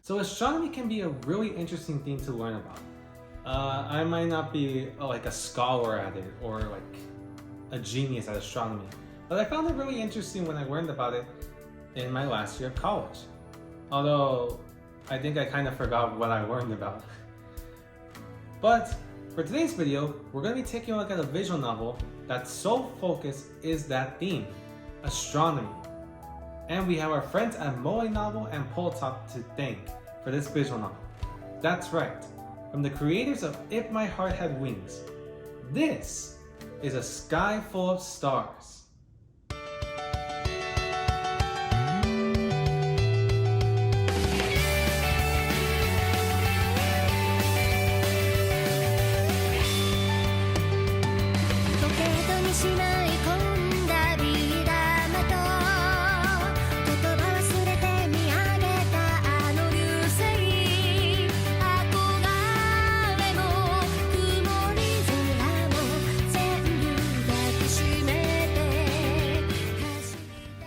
So astronomy can be a really interesting thing to learn about. I might not be like a scholar at it or like a genius at astronomy, but I found it really interesting when I learned about it in my last year of college. Although I think I kind of forgot what I learned about. But for today's video, we're going to be taking a look at a visual novel that's sole focus is that theme, astronomy. And we have our friends at MoeNovel and PULLTOP to thank for this visual novel. That's right, from the creators of If My Heart Had Wings. This is A Sky Full of Stars.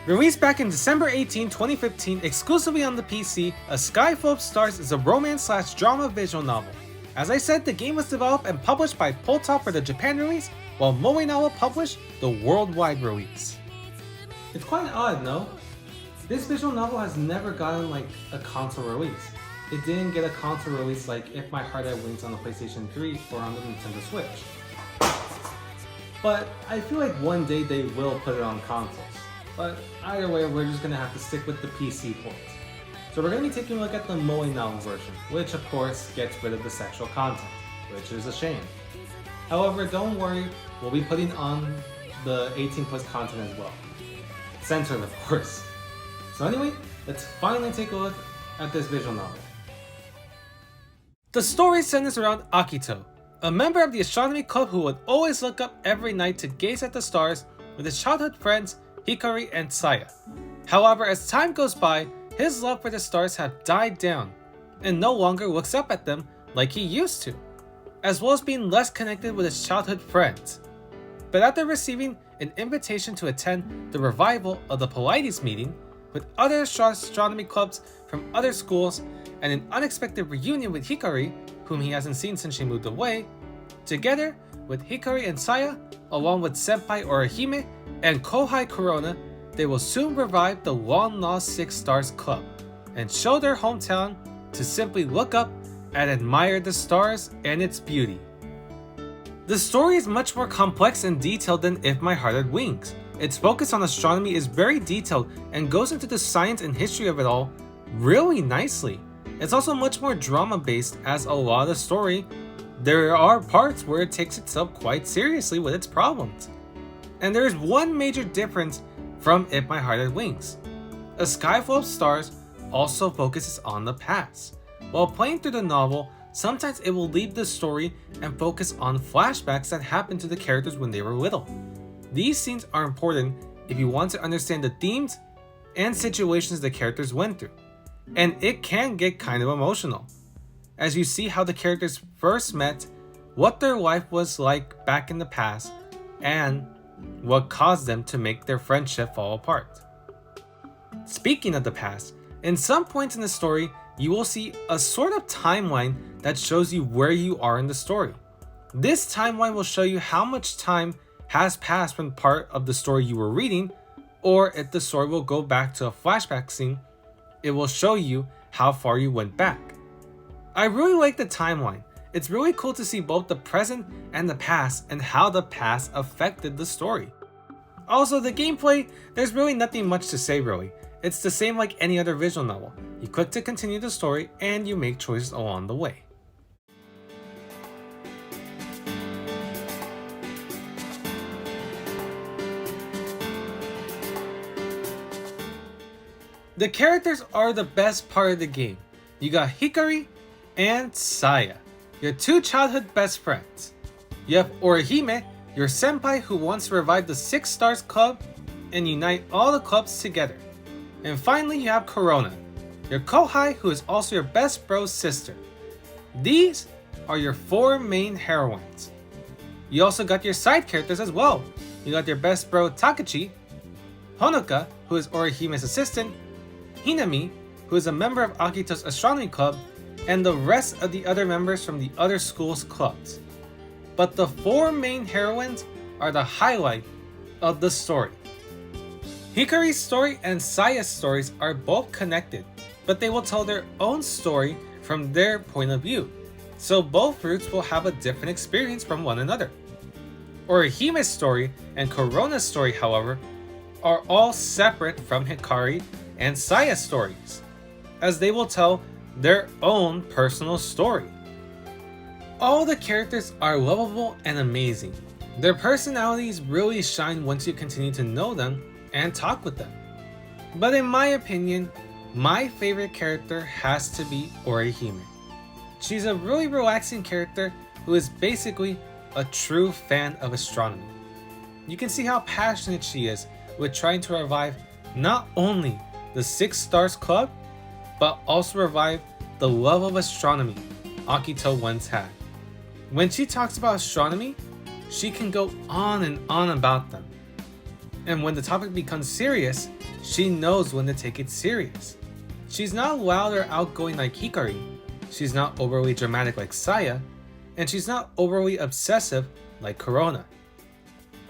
Released back in December 18, 2015, exclusively on the PC, A Sky Full of Stars is a romance/drama visual novel. As I said, the game was developed and published by PULLTOP for the Japan release, while MoeNovel published the worldwide release. It's quite odd, no? This visual novel has never gotten like a console release. It didn't get a console release like If My Heart Had Wings on the PlayStation 3 or on the Nintendo Switch. But I feel like one day they will put it on consoles. But either way, we're just going to have to stick with the PC port. So we're going to be taking a look at the MoeNovel version, which of course gets rid of the sexual content, which is a shame. However, don't worry, we'll be putting on the 18 plus content as well. Censored, of course. So anyway, let's finally take a look at this visual novel. The story centers around Akito, a member of the astronomy club who would always look up every night to gaze at the stars with his childhood friends Hikari and Saya. However, as time goes by, his love for the stars have died down and no longer looks up at them like he used to, as well as being less connected with his childhood friends. But after receiving an invitation to attend the revival of the Polites meeting with other astronomy clubs from other schools and an unexpected reunion with Hikari, whom he hasn't seen since she moved away, together with Hikari and Saya, along with Senpai Orihime and Kohai Corona, they will soon revive the long-lost Six Stars Club and show their hometown to simply look up and admire the stars and its beauty. The story is much more complex and detailed than If My Heart Had Wings. Its focus on astronomy is very detailed and goes into the science and history of it all really nicely. It's also much more drama-based, as a lot of the story, there are parts where it takes itself quite seriously with its problems. And there is one major difference from If My Heart Had Wings. A Sky Full of Stars also focuses on the past. While playing through the novel, sometimes it will leave the story and focus on flashbacks that happened to the characters when they were little. These scenes are important if you want to understand the themes and situations the characters went through. And it can get kind of emotional, as you see how the characters first met, what their life was like back in the past, and what caused them to make their friendship fall apart. Speaking of the past, in some points in the story, you will see a sort of timeline that shows you where you are in the story. This timeline will show you how much time has passed from part of the story you were reading, or if the story will go back to a flashback scene, it will show you how far you went back. I really like the timeline. It's really cool to see both the present and the past and how the past affected the story. Also, the gameplay, there's really nothing much to say really. It's the same like any other visual novel. You click to continue the story and you make choices along the way. The characters are the best part of the game. You got Hikari and Saya, your two childhood best friends. You have Orihime, your senpai who wants to revive the Six Stars Club and unite all the clubs together. And finally, you have Corona, your Kohai who is also your best bro's sister. These are your four main heroines. You also got your side characters as well. You got your best bro Takachi, Honoka, who is Orihime's assistant, Hinami, who is a member of Akito's astronomy club, and the rest of the other members from the other school's clubs. But the 4 main heroines are the highlight of the story. Hikari's story and Saya's stories are both connected, but they will tell their own story from their point of view, so both routes will have a different experience from one another. Orihime's story and Corona's story, however, are all separate from Hikari and Saya's stories, as they will tell their own personal story. All the characters are lovable and amazing. Their personalities really shine once you continue to know them and talk with them. But in my opinion, my favorite character has to be Orihime. She's a really relaxing character who is basically a true fan of astronomy. You can see how passionate she is with trying to revive not only the 6 Stars Club, but also revive the love of astronomy Akito once had. When she talks about astronomy, she can go on and on about them. And when the topic becomes serious, she knows when to take it serious. She's not loud or outgoing like Hikari, she's not overly dramatic like Saya, and she's not overly obsessive like Corona.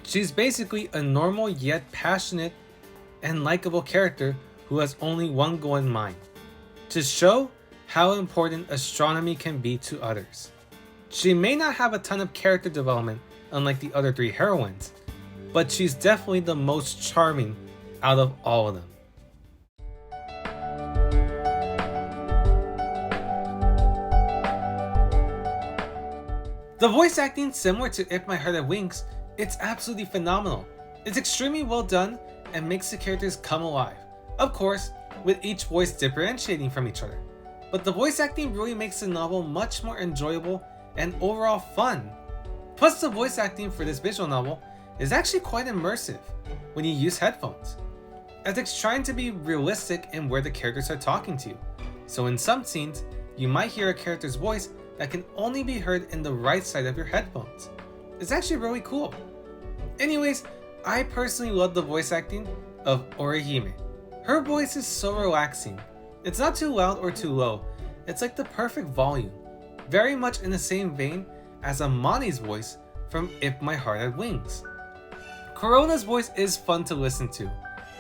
She's basically a normal yet passionate and likable character who has only one goal in mind: to show how important astronomy can be to others. She may not have a ton of character development unlike the other 3 heroines, but she's definitely the most charming out of all of them. The voice acting, similar to If My Heart Had Wings, it's absolutely phenomenal. It's extremely well done and makes the characters come alive. Of course, with each voice differentiating from each other. But the voice acting really makes the novel much more enjoyable and overall fun. Plus, the voice acting for this visual novel is actually quite immersive when you use headphones, as it's trying to be realistic in where the characters are talking to you. So in some scenes, you might hear a character's voice that can only be heard in the right side of your headphones. It's actually really cool. Anyways, I personally love the voice acting of Orihime. Her voice is so relaxing. It's not too loud or too low. It's like the perfect volume, very much in the same vein as Amani's voice from If My Heart Had Wings. Corona's voice is fun to listen to,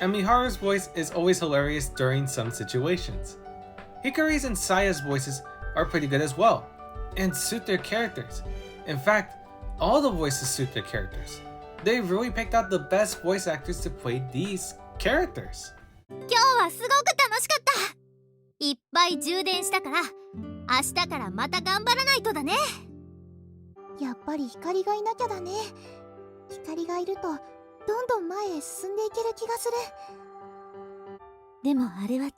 and Miharu's voice is always hilarious during some situations. Hikari's and Saya's voices are pretty good as well, and suit their characters. In fact, all the voices suit their characters. They really picked out the best voice actors to play these characters. 今日はすごく楽しかった。いっぱい充電したから、明日からまた頑張らないとだね。やっぱり光がいなきゃだね。光がいるとどんどん前へ進んでいける気がする。でもあれは違う。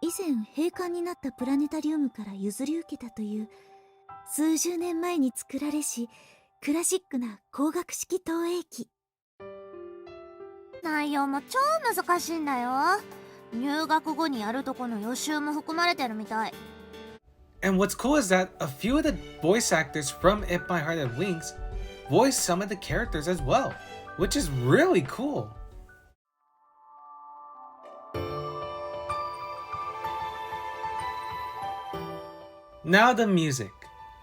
以前閉館になったプラネタリウムから譲り受けたという数十年前に作られしクラシックな光学式投影機。内容も超難しいんだよ。入学後にやるとこの予習も含まれてるみたい。And what's cool is that a few of the voice actors from If My Heart Had Wings voice some of the characters as well, which is really cool. Now the music.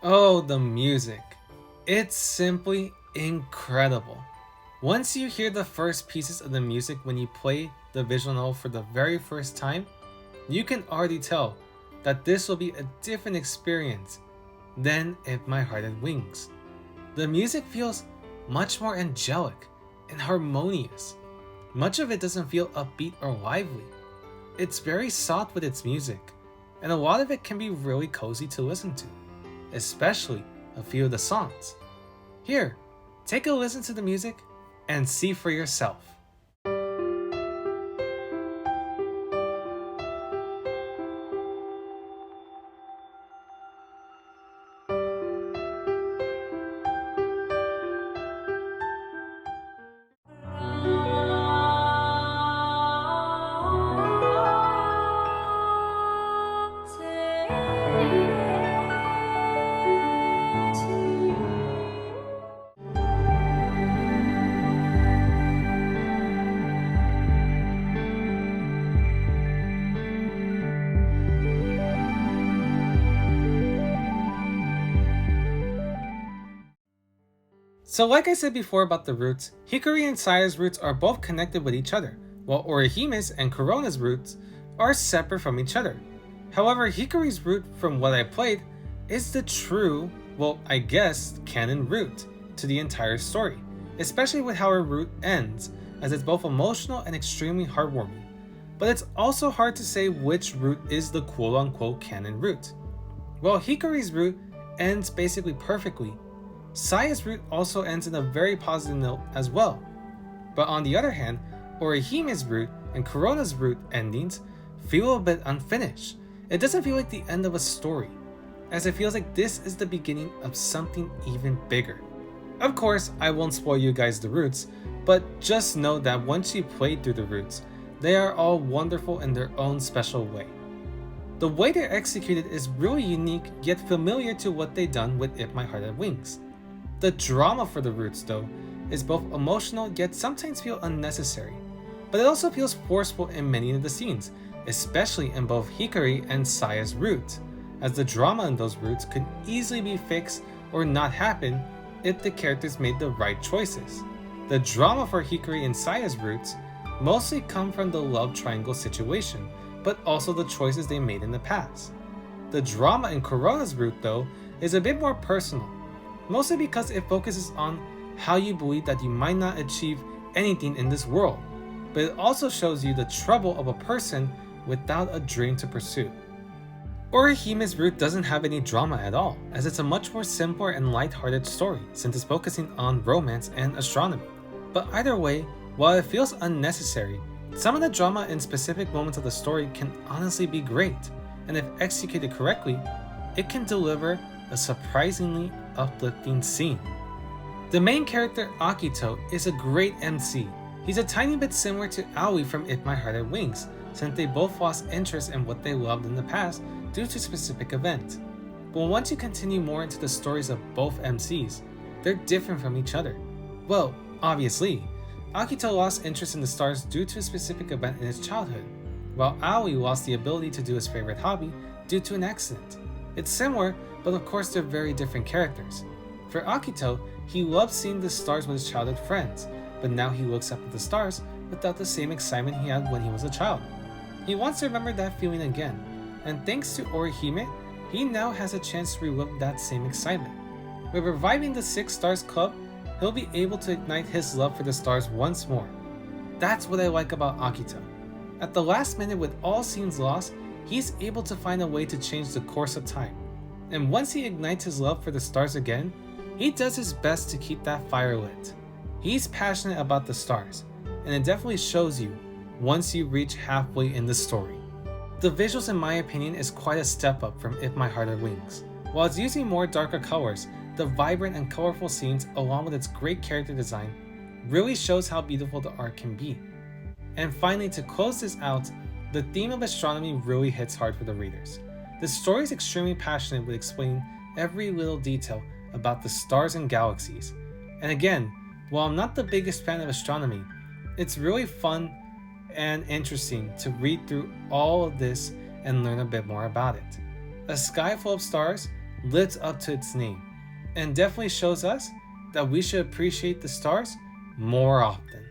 Oh, the music. It's simply incredible. Once you hear the first pieces of the music when you play the visual novel for the very first time, you can already tell that this will be a different experience than If My Heart Had Wings. The music feels much more angelic and harmonious. Much of it doesn't feel upbeat or lively. It's very soft with its music, and a lot of it can be really cozy to listen to, especially a few of the songs. Here, take a listen to the music and see for yourself. So like I said before about the roots, Hikari and Saya's roots are both connected with each other, while Orihime's and Corona's roots are separate from each other. However, Hikari's root, from what I played, is the true, well, I guess, canon root to the entire story, especially with how her root ends, as it's both emotional and extremely heartwarming. But it's also hard to say which root is the quote-unquote canon root. While Hikari's root ends basically perfectly, Saya's root also ends in a very positive note as well. But on the other hand, Orihime's root and Corona's root endings feel a bit unfinished. It doesn't feel like the end of a story, as it feels like this is the beginning of something even bigger. Of course, I won't spoil you guys the roots, but just know that once you play through the roots, they are all wonderful in their own special way. The way they're executed is really unique yet familiar to what they've done with If My Heart Had Wings. The drama for the roots though is both emotional yet sometimes feel unnecessary, but it also feels forceful in many of the scenes, especially in both Hikari and Saya's root, as the drama in those roots could easily be fixed or not happen if the characters made the right choices. The drama for Hikari and Saya's roots mostly come from the love triangle situation, but also the choices they made in the past. The drama in Corona's root though is a bit more personal, mostly because it focuses on how you believe that you might not achieve anything in this world, but it also shows you the trouble of a person without a dream to pursue. Orihime's root doesn't have any drama at all, as it's a much more simpler and light-hearted story since it's focusing on romance and astronomy. But either way, while it feels unnecessary, some of the drama in specific moments of the story can honestly be great, and if executed correctly, it can deliver a surprisingly uplifting scene. The main character, Akito, is a great MC. He's a tiny bit similar to Aoi from If My Heart Had Wings, since they both lost interest in what they loved in the past due to a specific event. But once you continue more into the stories of both MCs, they're different from each other. Well, obviously, Akito lost interest in the stars due to a specific event in his childhood, while Aoi lost the ability to do his favorite hobby due to an accident. It's similar, but of course they're very different characters. For Akito, he loves seeing the stars with his childhood friends, but now he looks up at the stars without the same excitement he had when he was a child. He wants to remember that feeling again, and thanks to Orihime, he now has a chance to relive that same excitement. With reviving the Six Stars Club, he'll be able to ignite his love for the stars once more. That's what I like about Akito. At the last minute, with all scenes lost, he's able to find a way to change the course of time. And once he ignites his love for the stars again, he does his best to keep that fire lit. He's passionate about the stars, and it definitely shows you once you reach halfway in the story. The visuals, in my opinion, is quite a step up from If My Heart Had Wings. While it's using more darker colors, the vibrant and colorful scenes, along with its great character design, really shows how beautiful the art can be. And finally, to close this out, the theme of astronomy really hits hard for the readers. The story is extremely passionate with explaining every little detail about the stars and galaxies. And again, while I'm not the biggest fan of astronomy, it's really fun and interesting to read through all of this and learn a bit more about it. A Sky Full of Stars lives up to its name, and definitely shows us that we should appreciate the stars more often.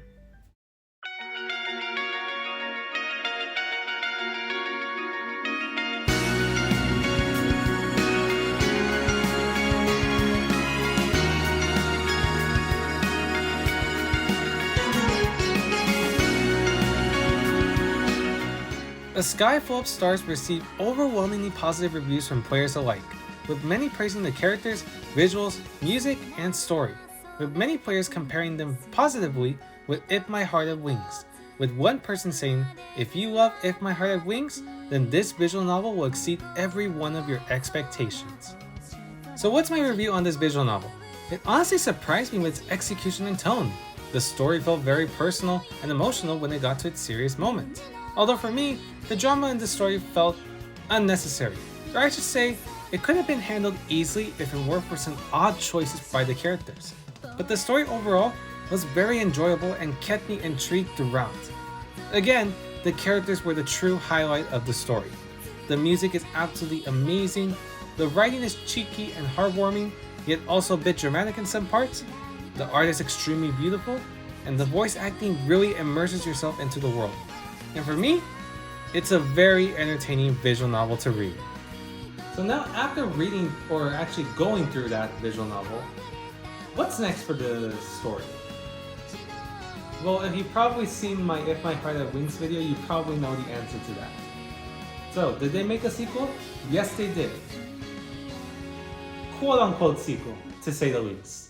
A Sky Full of Stars received overwhelmingly positive reviews from players alike, with many praising the characters, visuals, music, and story, with many players comparing them positively with If My Heart Had Wings, with one person saying, "If you love If My Heart Had Wings, then this visual novel will exceed every one of your expectations." So what's my review on this visual novel? It honestly surprised me with its execution and tone. The story felt very personal and emotional when it got to its serious moment. Although for me, the drama in the story felt unnecessary, or I should say, it could have been handled easily if it weren't for some odd choices by the characters. But the story overall was very enjoyable and kept me intrigued throughout. Again, the characters were the true highlight of the story. The music is absolutely amazing, the writing is cheeky and heartwarming, yet also a bit dramatic in some parts, The art is extremely beautiful, and the voice acting really immerses yourself into the world. And for me, it's a very entertaining visual novel to read. So now, after reading or actually going through that visual novel, what's next for the story? Well, if you've probably seen my If My Heart Had Wings video, you probably know the answer to that. So, did they make a sequel? Yes, they did. Quote-unquote sequel, to say the least.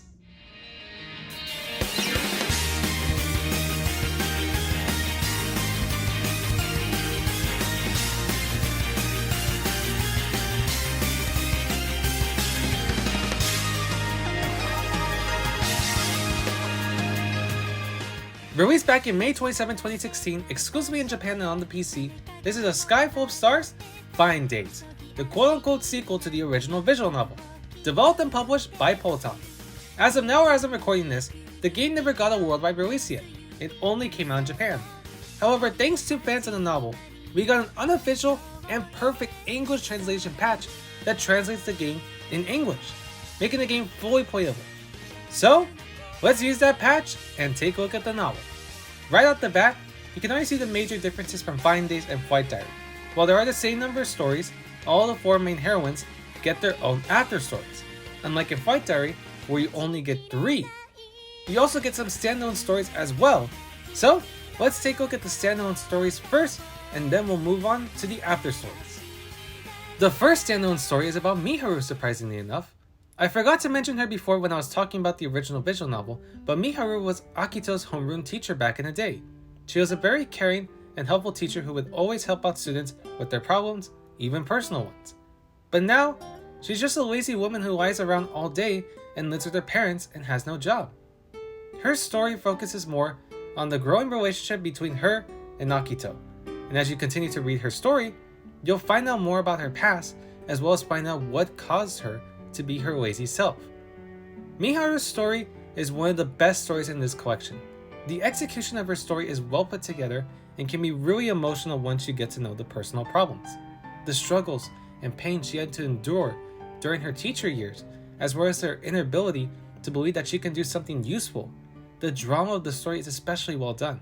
Released back in May 27, 2016, exclusively in Japan and on the PC, this is A Sky Full of Stars, Fine Days, the quote-unquote sequel to the original visual novel, developed and published by PULLTOP. As of now, or as I'm recording this, the game never got a worldwide release yet. It only came out in Japan. However, thanks to fans of the novel, we got an unofficial and perfect English translation patch that translates the game in English, making the game fully playable. So, let's use that patch and take a look at the novel. Right off the bat, you can already see the major differences from Fine Days and Flight Diary. While there are the same number of stories, all the 4 main heroines get their own after stories, unlike in Flight Diary, where you only get 3. You also get some standalone stories as well. So, let's take a look at the standalone stories first, and then we'll move on to the after stories. The first standalone story is about Miharu, surprisingly enough. I forgot to mention her before when I was talking about the original visual novel, but Miharu was Akito's homeroom teacher back in the day. She was a very caring and helpful teacher who would always help out students with their problems, even personal ones. But now, she's just a lazy woman who lies around all day and lives with her parents and has no job. Her story focuses more on the growing relationship between her and Akito, and as you continue to read her story, you'll find out more about her past, as well as find out what caused her to be her lazy self. Miharu's story is one of the best stories in this collection. The execution of her story is well put together and can be really emotional once you get to know the personal problems, the struggles and pain she had to endure during her teacher years, as well as her inability to believe that she can do something useful. The drama of the story is especially well done.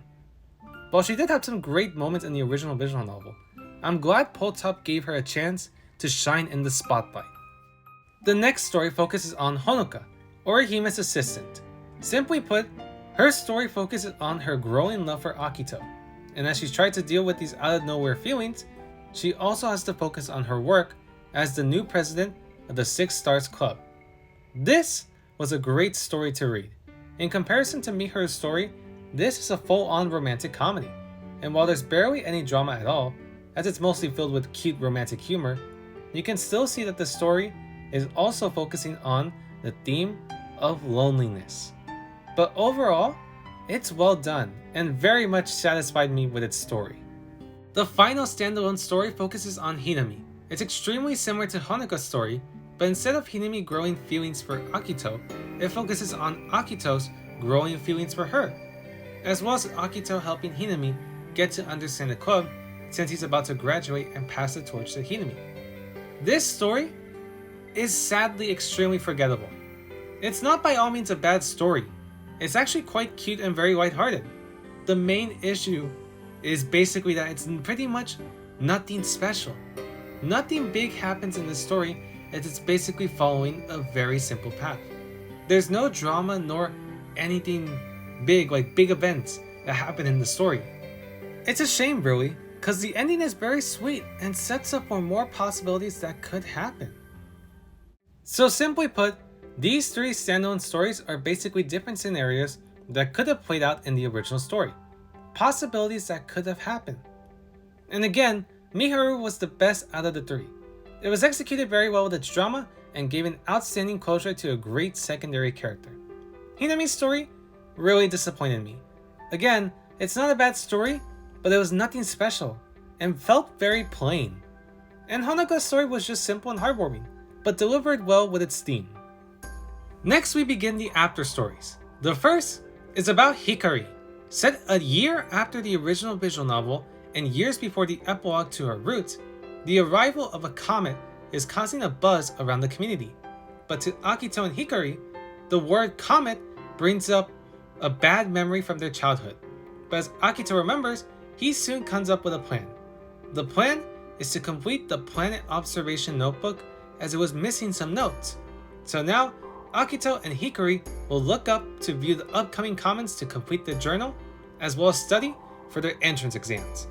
While she did have some great moments in the original visual novel, I'm glad PULLTOP gave her a chance to shine in the spotlight. The next story focuses on Honoka, Orihime's assistant. Simply put, her story focuses on her growing love for Akito, and as she's tried to deal with these out-of-nowhere feelings, she also has to focus on her work as the new president of the Six Stars Club. This was a great story to read. In comparison to Miharu's story, this is a full-on romantic comedy, and while there's barely any drama at all, as it's mostly filled with cute romantic humor, you can still see that the story is also focusing on the theme of loneliness. But overall, it's well done and very much satisfied me with its story. The final standalone story focuses on Hinami. It's extremely similar to Honoka's story, but instead of Hinami growing feelings for Akito, it focuses on Akito's growing feelings for her, as well as Akito helping Hinami get to understand the club since he's about to graduate and pass the torch to Hinami. This story is sadly extremely forgettable. It's not by all means a bad story. It's actually quite cute and very lighthearted. The main issue is basically that it's pretty much nothing special. Nothing big happens in this story as it's basically following a very simple path. There's no drama nor anything big like big events that happen in the story. It's a shame really, because the ending is very sweet and sets up for more possibilities that could happen. So simply put, these 3 standalone stories are basically different scenarios that could have played out in the original story. Possibilities that could have happened. And again, Miharu was the best out of the 3. It was executed very well with its drama and gave an outstanding closure to a great secondary character. Hinami's story really disappointed me. Again, it's not a bad story, but it was nothing special and felt very plain. And Honoka's story was just simple and heartwarming, but delivered well with its theme. Next we begin the after stories. The first is about Hikari. Set a year after the original visual novel and years before the epilogue to her roots, the arrival of a comet is causing a buzz around the community. But to Akito and Hikari, the word comet brings up a bad memory from their childhood. But as Akito remembers, he soon comes up with a plan. The plan is to complete the planet observation notebook as it was missing some notes. So now, Akito and Hikari will look up to view the upcoming comments to complete the journal, as well as study for their entrance exams.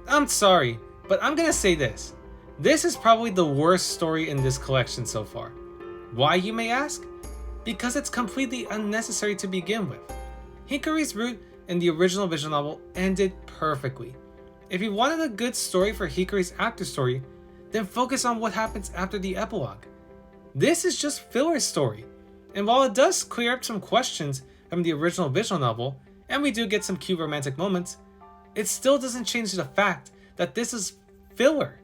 I'm sorry, but I'm gonna say this. This is probably the worst story in this collection so far. Why, you may ask? Because it's completely unnecessary to begin with. Hikari's route in the original visual novel ended perfectly. If you wanted a good story for Hikari's after story, then focus on what happens after the epilogue. This is just filler story, and while it does clear up some questions from the original visual novel, and we do get some cute romantic moments, it still doesn't change the fact that this is filler.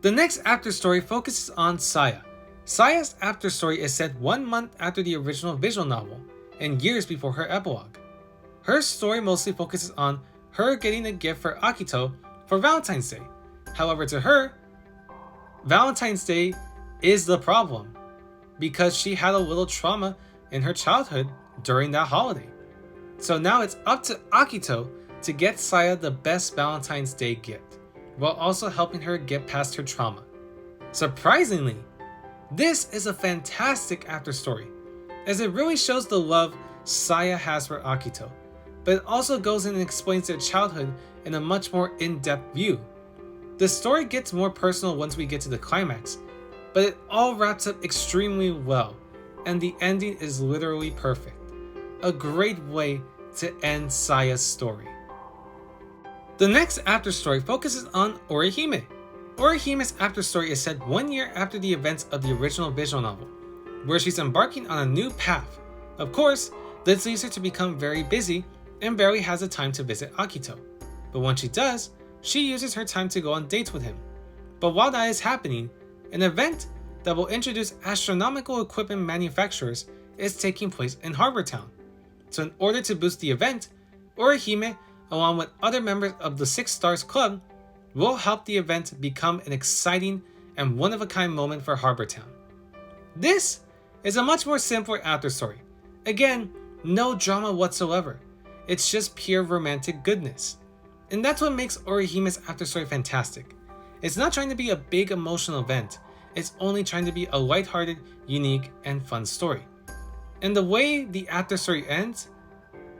The next after story focuses on Saya. Saya's after story is set 1 month after the original visual novel, and years before her epilogue. Her story mostly focuses on her getting a gift for Akito for Valentine's Day. However, to her, Valentine's Day is the problem, because she had a little trauma in her childhood during that holiday. So now it's up to Akito to get Saya the best Valentine's Day gift, while also helping her get past her trauma. Surprisingly, this is a fantastic after story, as it really shows the love Saya has for Akito, but it also goes in and explains their childhood in a much more in-depth view. The story gets more personal once we get to the climax, but it all wraps up extremely well, and the ending is literally perfect. A great way to end Saya's story. The next after story focuses on Orihime. Orihime's after story is set 1 year after the events of the original visual novel, where she's embarking on a new path. Of course, this leads her to become very busy and barely has the time to visit Akito. But when she does, she uses her time to go on dates with him. But while that is happening, an event that will introduce astronomical equipment manufacturers is taking place in Harbor Town. So in order to boost the event, Orihime, along with other members of the 6 Stars Club, will help the event become an exciting and one-of-a-kind moment for Harbor Town. This is a much more simpler after story. Again, no drama whatsoever. It's just pure romantic goodness. And that's what makes Orihime's after story fantastic. It's not trying to be a big emotional event, it's only trying to be a lighthearted, unique, and fun story. And the way the after story ends,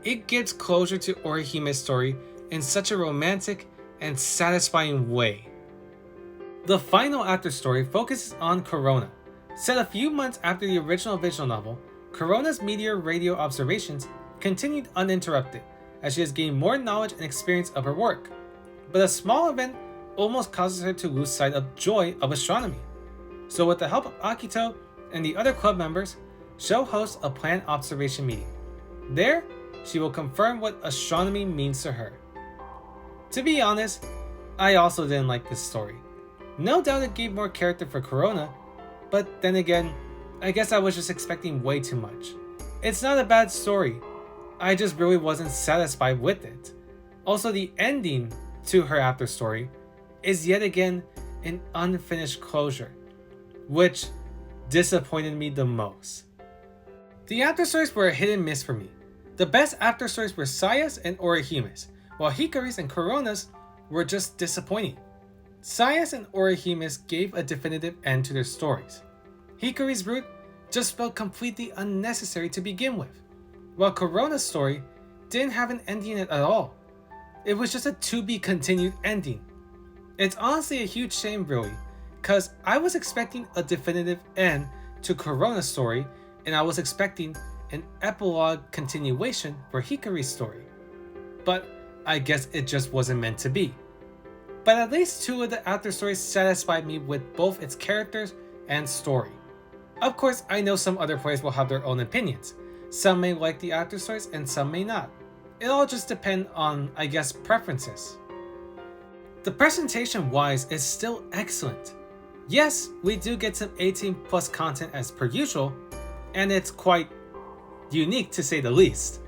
it gives closure to Orihime's story in such a romantic and satisfying way. The final after story focuses on Corona. Set a few months after the original visual novel, Corona's meteor radio observations continued uninterrupted as she has gained more knowledge and experience of her work. But a small event almost causes her to lose sight of joy of astronomy. So with the help of Akito and the other club members, she'll host a planned observation meeting. There, she will confirm what astronomy means to her. To be honest, I also didn't like this story. No doubt it gave more character for Corona, but then again, I guess I was just expecting way too much. It's not a bad story, I just really wasn't satisfied with it. Also, the ending to her after story is yet again an unfinished closure, which disappointed me the most. The after stories were a hit and miss for me. The best after stories were Saya's and Orihime's, while Hikari's and Corona's were just disappointing. Saya's and Orihime's gave a definitive end to their stories. Hikari's route just felt completely unnecessary to begin with, while Corona's story didn't have an ending at all. It was just a to be continued ending. It's honestly a huge shame really, cause I was expecting a definitive end to Corona's story and I was expecting an epilogue continuation for Hikari's story. But I guess it just wasn't meant to be. But at least 2 of the after stories satisfied me with both its characters and story. Of course, I know some other players will have their own opinions. Some may like the after stories and some may not. It all just depends on, I guess, preferences. The presentation wise is still excellent. Yes, we do get some 18+ content as per usual, and it's quite unique to say the least.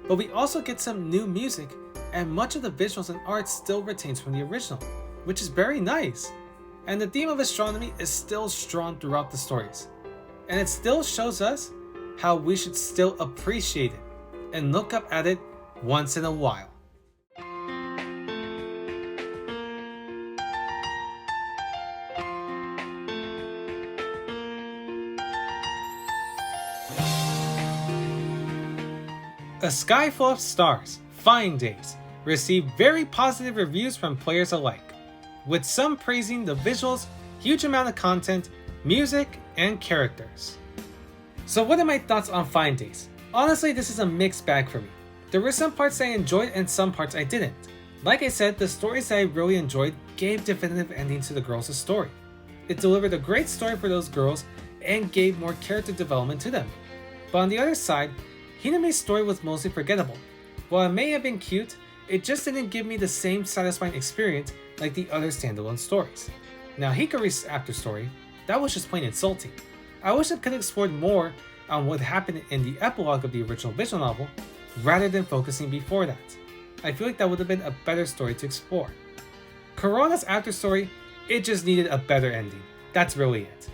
But we also get some new music, and much of the visuals and art still retains from the original, which is very nice. And the theme of astronomy is still strong throughout the stories. And it still shows us how we should still appreciate it and look up at it once in a while. A Sky Full of Stars, Fine Days, received very positive reviews from players alike, with some praising the visuals, huge amount of content, music, and characters. So what are my thoughts on Fine Days? Honestly, this is a mixed bag for me. There were some parts I enjoyed and some parts I didn't. Like I said, the stories that I really enjoyed gave definitive endings to the girls' story. It delivered a great story for those girls and gave more character development to them. But on the other side, Hiname's story was mostly forgettable. While it may have been cute, it just didn't give me the same satisfying experience like the other standalone stories. Now Hikari's after story, that was just plain insulting. I wish it could have explored more on what happened in the epilogue of the original visual novel, rather than focusing before that. I feel like that would have been a better story to explore. Corona's after story, it just needed a better ending. That's really it.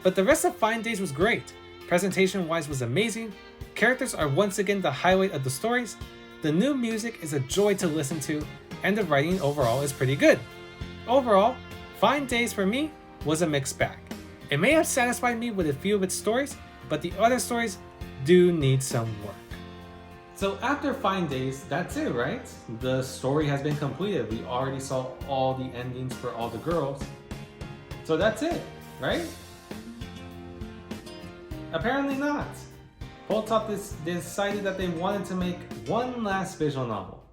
But the rest of Fine Days was great. Presentation wise was amazing. Characters are once again the highlight of the stories. The new music is a joy to listen to, and the writing overall is pretty good. Overall, Fine Days for me was a mixed bag. It may have satisfied me with a few of its stories, but the other stories do need some work. So after Fine Days, that's it, right? The story has been completed. We already saw all the endings for all the girls. So that's it, right? Apparently not. PULLTOP decided that they wanted to make one last visual novel.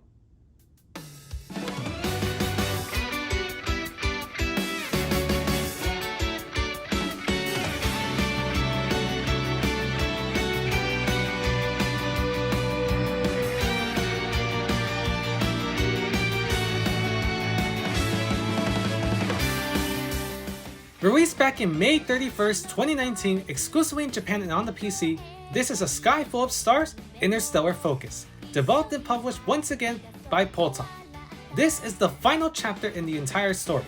Released back in May 31st, 2019, exclusively in Japan and on the PC, this is A Sky Full of Stars, Interstellar Focus, developed and published once again by PULLTOP. This is the final chapter in the entire story.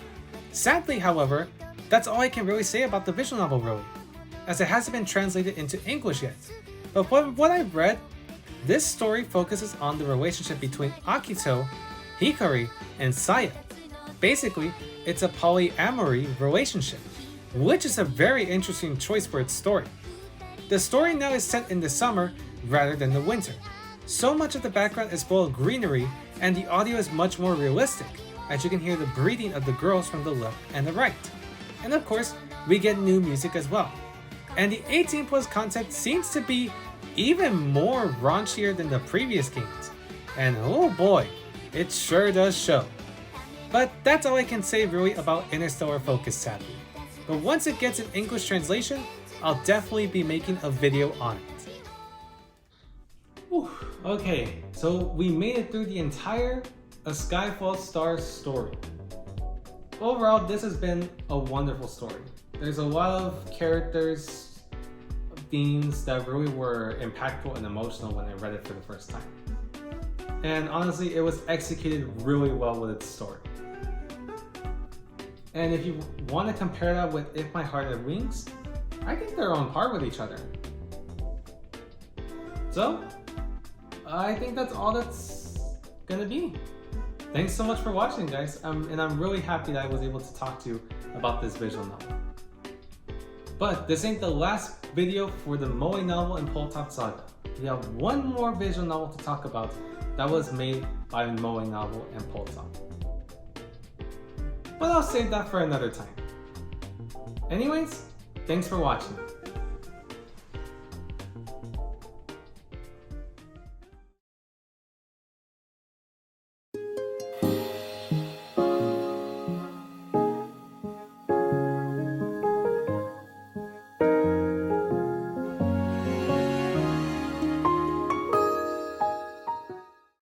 Sadly, however, that's all I can really say about the visual novel really, as it hasn't been translated into English yet. But from what I've read, this story focuses on the relationship between Akito, Hikari, and Saya. Basically, it's a polyamory relationship, which is a very interesting choice for its story. The story now is set in the summer rather than the winter. So much of the background is full of greenery, and the audio is much more realistic, as you can hear the breathing of the girls from the left and the right. And of course, we get new music as well. And the 18+ content seems to be even more raunchier than the previous games. And oh boy, it sure does show. But that's all I can say really about Interstellar Focus, sadly. But once it gets an English translation, I'll definitely be making a video on it. Whew. Okay, so we made it through the entire A Sky Full of Stars story. Overall, this has been a wonderful story. There's a lot of characters, themes that really were impactful and emotional when I read it for the first time. And honestly, it was executed really well with its story. And if you want to compare that with If My Heart Had Wings, I think they're on par with each other. So, I think that's all that's gonna be. Thanks so much for watching, guys. And I'm really happy that I was able to talk to you about this visual novel. But this ain't the last video for the MoeNovel and PULLTOP Saga. We have one more visual novel to talk about that was made by MoeNovel and PULLTOP. But I'll save that for another time. Anyways, thanks for watching.